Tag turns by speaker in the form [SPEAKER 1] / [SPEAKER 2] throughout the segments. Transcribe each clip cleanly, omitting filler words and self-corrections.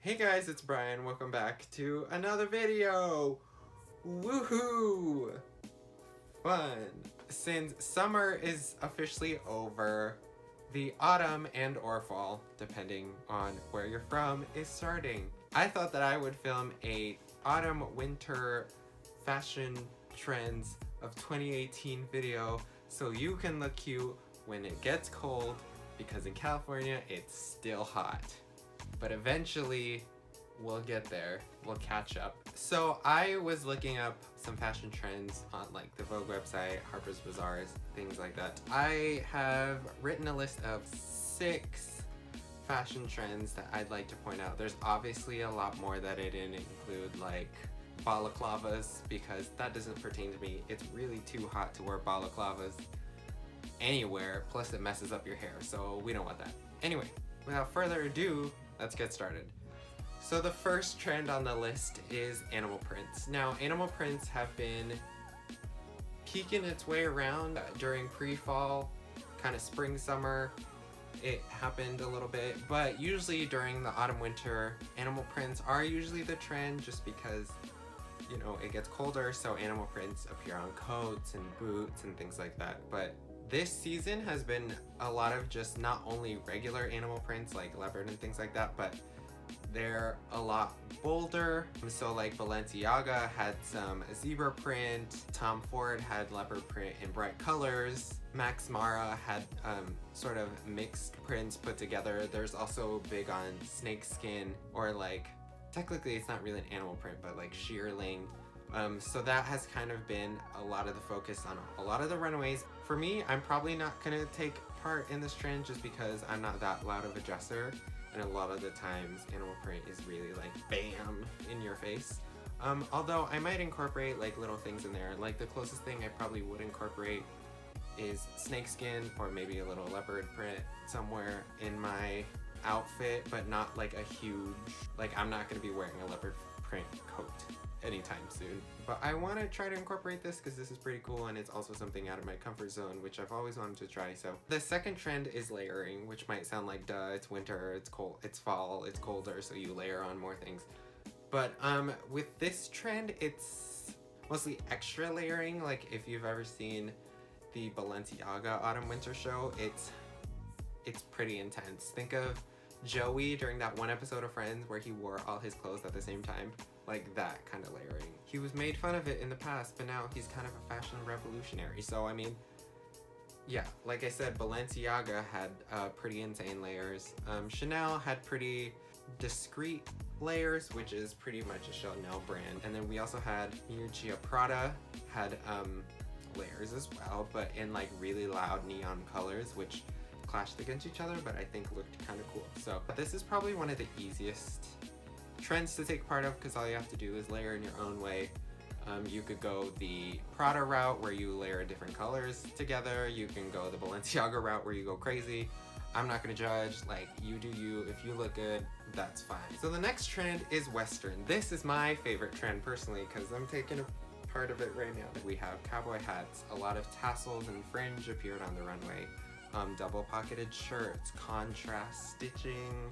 [SPEAKER 1] Hey guys, it's Brian. Welcome back to another video. Woohoo! Fun. Since summer is officially over, the autumn and or fall, depending on where you're from, is starting. I thought that I would film a autumn winter fashion trends of 2018 video so you can look cute when it gets cold, because in California it's still hot. But eventually we'll get there, we'll catch up. So I was looking up some fashion trends on like the Vogue website, Harper's Bazaars, things like that. I have written a list of 6 fashion trends that I'd like to point out. There's obviously a lot more that I didn't include, like balaclavas, because that doesn't pertain to me. It's really too hot to wear balaclavas anywhere, plus it messes up your hair, so we don't want that. Anyway, without further ado, let's get started. So the first trend on the list is animal prints. Now, animal prints have been peeking its way around during pre-fall, kind of spring, summer. It happened a little bit, but usually during the autumn, winter, animal prints are usually the trend, just because, you know, it gets colder, so animal prints appear on coats and boots and things like that. But this season has been a lot of just not only regular animal prints like leopard and things like that, but they're a lot bolder. So like Balenciaga had some zebra print, Tom Ford had leopard print in bright colors, Max Mara had sort of mixed prints put together. There's also big on snakeskin, or like, technically it's not really an animal print, but like shearling. So that has kind of been a lot of the focus on a lot of the runaways. For me, I'm probably not gonna take part in this trend just because I'm not that loud of a dresser, and a lot of the times animal print is really like bam in your face. Although I might incorporate like little things in there. Like the closest thing I probably would incorporate is snakeskin, or maybe a little leopard print somewhere in my outfit, but not like a huge, like I'm not gonna be wearing a leopard print coat anytime soon. But I want to try to incorporate this because this is pretty cool, and it's also something out of my comfort zone, which I've always wanted to try. So the second trend is layering, which might sound like duh, it's winter, it's cold, it's fall, it's colder, so you layer on more things. But with this trend, it's mostly extra layering. Like if you've ever seen the Balenciaga autumn winter show, it's pretty intense. Think of Joey during that one episode of Friends where he wore all his clothes at the same time. Like that kind of layering. He was made fun of it in the past, but now he's kind of a fashion revolutionary. So I mean, yeah, like I said, Balenciaga had pretty insane layers. Chanel had pretty discreet layers, which is pretty much a Chanel brand. And then we also had Miuccia Prada had layers as well, but in like really loud neon colors, which clashed against each other, but I think looked kind of cool. So this is probably one of the easiest trends to take part of, because all you have to do is layer in your own way. You could go the Prada route where you layer different colors together. You can go the Balenciaga route where you go crazy. I'm not gonna judge, like you do you. If you look good, that's fine. So the next trend is Western. This is my favorite trend personally, because I'm taking a part of it right now. We have cowboy hats, a lot of tassels and fringe appeared on the runway. Double pocketed shirts, contrast stitching,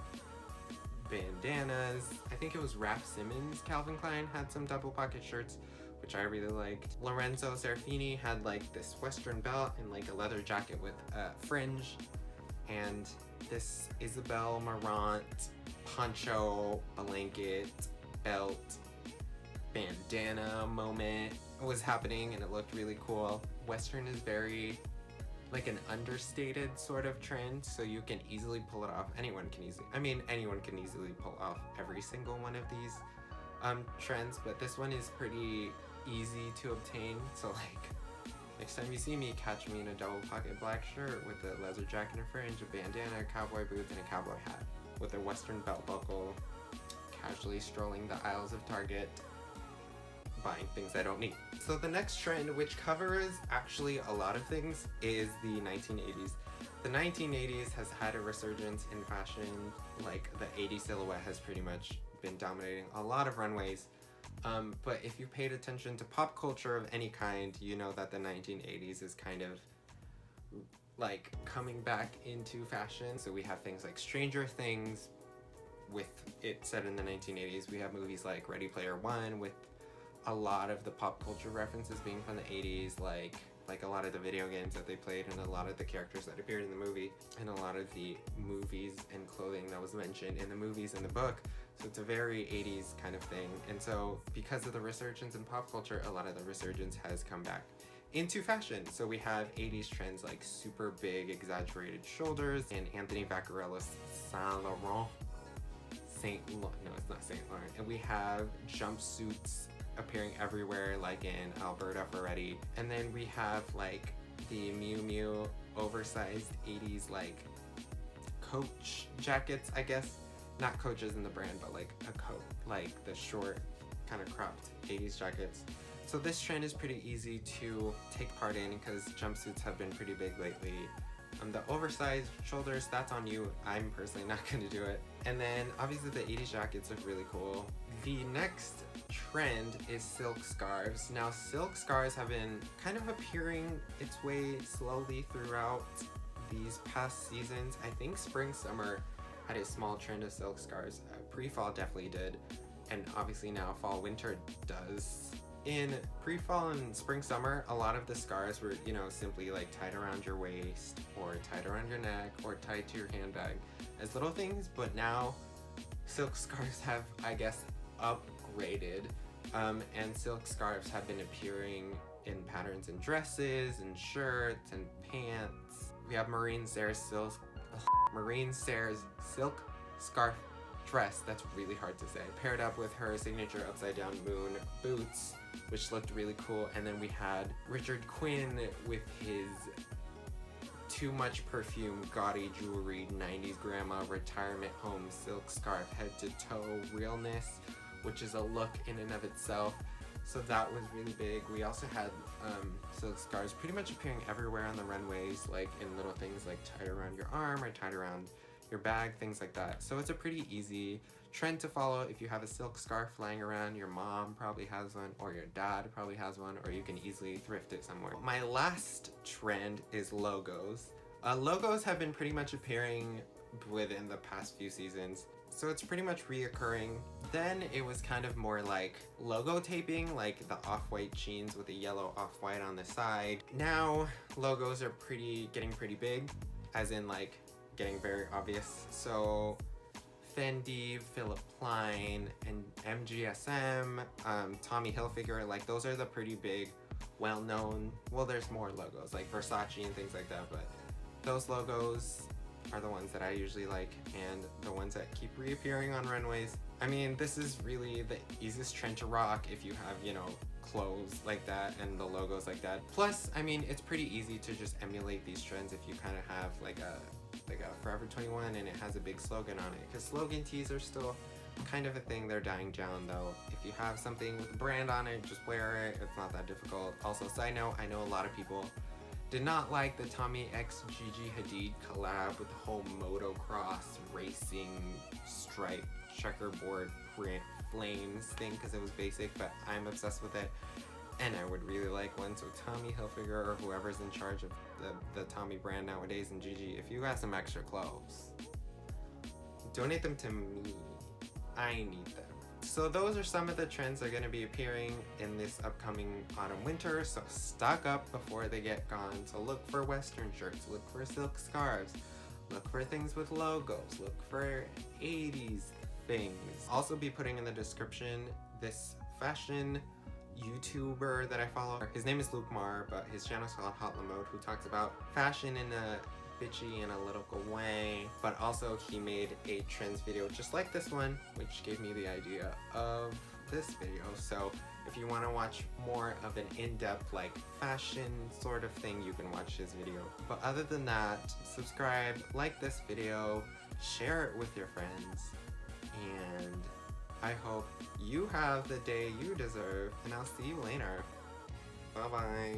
[SPEAKER 1] bandanas. I think it was Raf Simons, Calvin Klein had some double pocket shirts, which I really liked. Lorenzo Serafini had like this Western belt and like a leather jacket with fringe. And this Isabel Marant poncho, blanket, belt, bandana moment was happening, and it looked really cool. Western is very like an understated sort of trend, so you can easily pull it off. Anyone can easily pull off every single one of these trends, but this one is pretty easy to obtain. So like, next time you see me, catch me in a double pocket black shirt with a leather jacket and fringe, a bandana, cowboy boots, and a cowboy hat with a Western belt buckle, casually strolling the aisles of Target, buying things I don't need. So the next trend, which covers actually a lot of things, is the 1980s. The 1980s has had a resurgence in fashion. Like the 80s silhouette has pretty much been dominating a lot of runways. But if you paid attention to pop culture of any kind, you know that the 1980s is kind of like coming back into fashion. So we have things like Stranger Things, with it set in the 1980s. We have movies like Ready Player One with a lot of the pop culture references being from the 80s, like a lot of the video games that they played and a lot of the characters that appeared in the movie and a lot of the movies and clothing that was mentioned in the movies and the book. So it's a very 80s kind of thing. And so because of the resurgence in pop culture, a lot of the resurgence has come back into fashion. So we have 80s trends like super big exaggerated shoulders and Anthony Vaccarella's Saint Laurent. No, it's not Saint Laurent. And we have jumpsuits appearing everywhere, like in Alberta Ferretti. And then we have like the Miu Miu oversized 80s like Coach jackets, I guess. Not Coach as in the brand, but like a coat, like the short kind of cropped 80s jackets. So this trend is pretty easy to take part in because jumpsuits have been pretty big lately. The oversized shoulders, that's on you. I'm personally not going to do it. And then obviously the 80s jackets look really cool. The next trend is silk scarves. Now silk scarves have been kind of appearing its way slowly throughout these past seasons. I think spring summer had a small trend of silk scarves. Pre-fall definitely did, and obviously now fall winter does. In pre-fall and spring summer, a lot of the scarves were, you know, simply like tied around your waist or tied around your neck or tied to your handbag as little things, but now silk scarves have, I guess, upgraded, and silk scarves have been appearing in patterns in dresses and shirts and pants. We have Marine Sarah's silk scarf dress, that's really hard to say, paired up with her signature upside down moon boots, which looked really cool. And then we had Richard Quinn with his too much perfume, gaudy jewelry, 90s grandma retirement home silk scarf, head to toe realness, which is a look in and of itself. So that was really big. We also had silk scarves pretty much appearing everywhere on the runways, like in little things like tied around your arm or tied around your bag, things like that. So it's a pretty easy trend to follow. If you have a silk scarf lying around, your mom probably has one, or your dad probably has one, or you can easily thrift it somewhere. My last trend is logos. Logos have been pretty much appearing within the past few seasons, so it's pretty much reoccurring. Then it was kind of more like logo taping, like the off-white jeans with a yellow off-white on the side. Now logos are getting pretty big, as in like getting very obvious. So Fendi, Philip Plein, and MGSM, Tommy Hilfiger, like those are the pretty big, well-known, well, there's more logos like Versace and things like that, but those logos are the ones that I usually like and the ones that keep reappearing on runways. I mean, this is really the easiest trend to rock if you have, you know, clothes like that and the logos like that. Plus, I mean, it's pretty easy to just emulate these trends if you kind of have like a Forever 21 and it has a big slogan on it, because slogan tees are still kind of a thing. They're dying down though. If you have something with a brand on it, just wear it. It's not that difficult. Also, side note, I know a lot of people did not like the Tommy x Gigi Hadid collab with the whole motocross racing stripe checkerboard print flames thing because it was basic, but I'm obsessed with it and I would really like one. So Tommy Hilfiger or whoever's in charge of the Tommy brand nowadays and Gigi, if you got some extra clothes, donate them to me. I need them. So those are some of the trends that are going to be appearing in this upcoming autumn winter, so stock up before they get gone. So look for Western shirts, look for silk scarves, look for things with logos, look for 80s things. Also be putting in the description this fashion YouTuber that I follow. His name is Luke Marr, but his channel is called Hot Lamode, who talks about fashion in a bitchy analytical way, but also he made a trends video just like this one, which gave me the idea of this video. So if you want to watch more of an in-depth like fashion sort of thing, you can watch his video. But other than that, subscribe, like this video, share it with your friends, and I hope you have the day you deserve, and I'll see you later. Bye bye.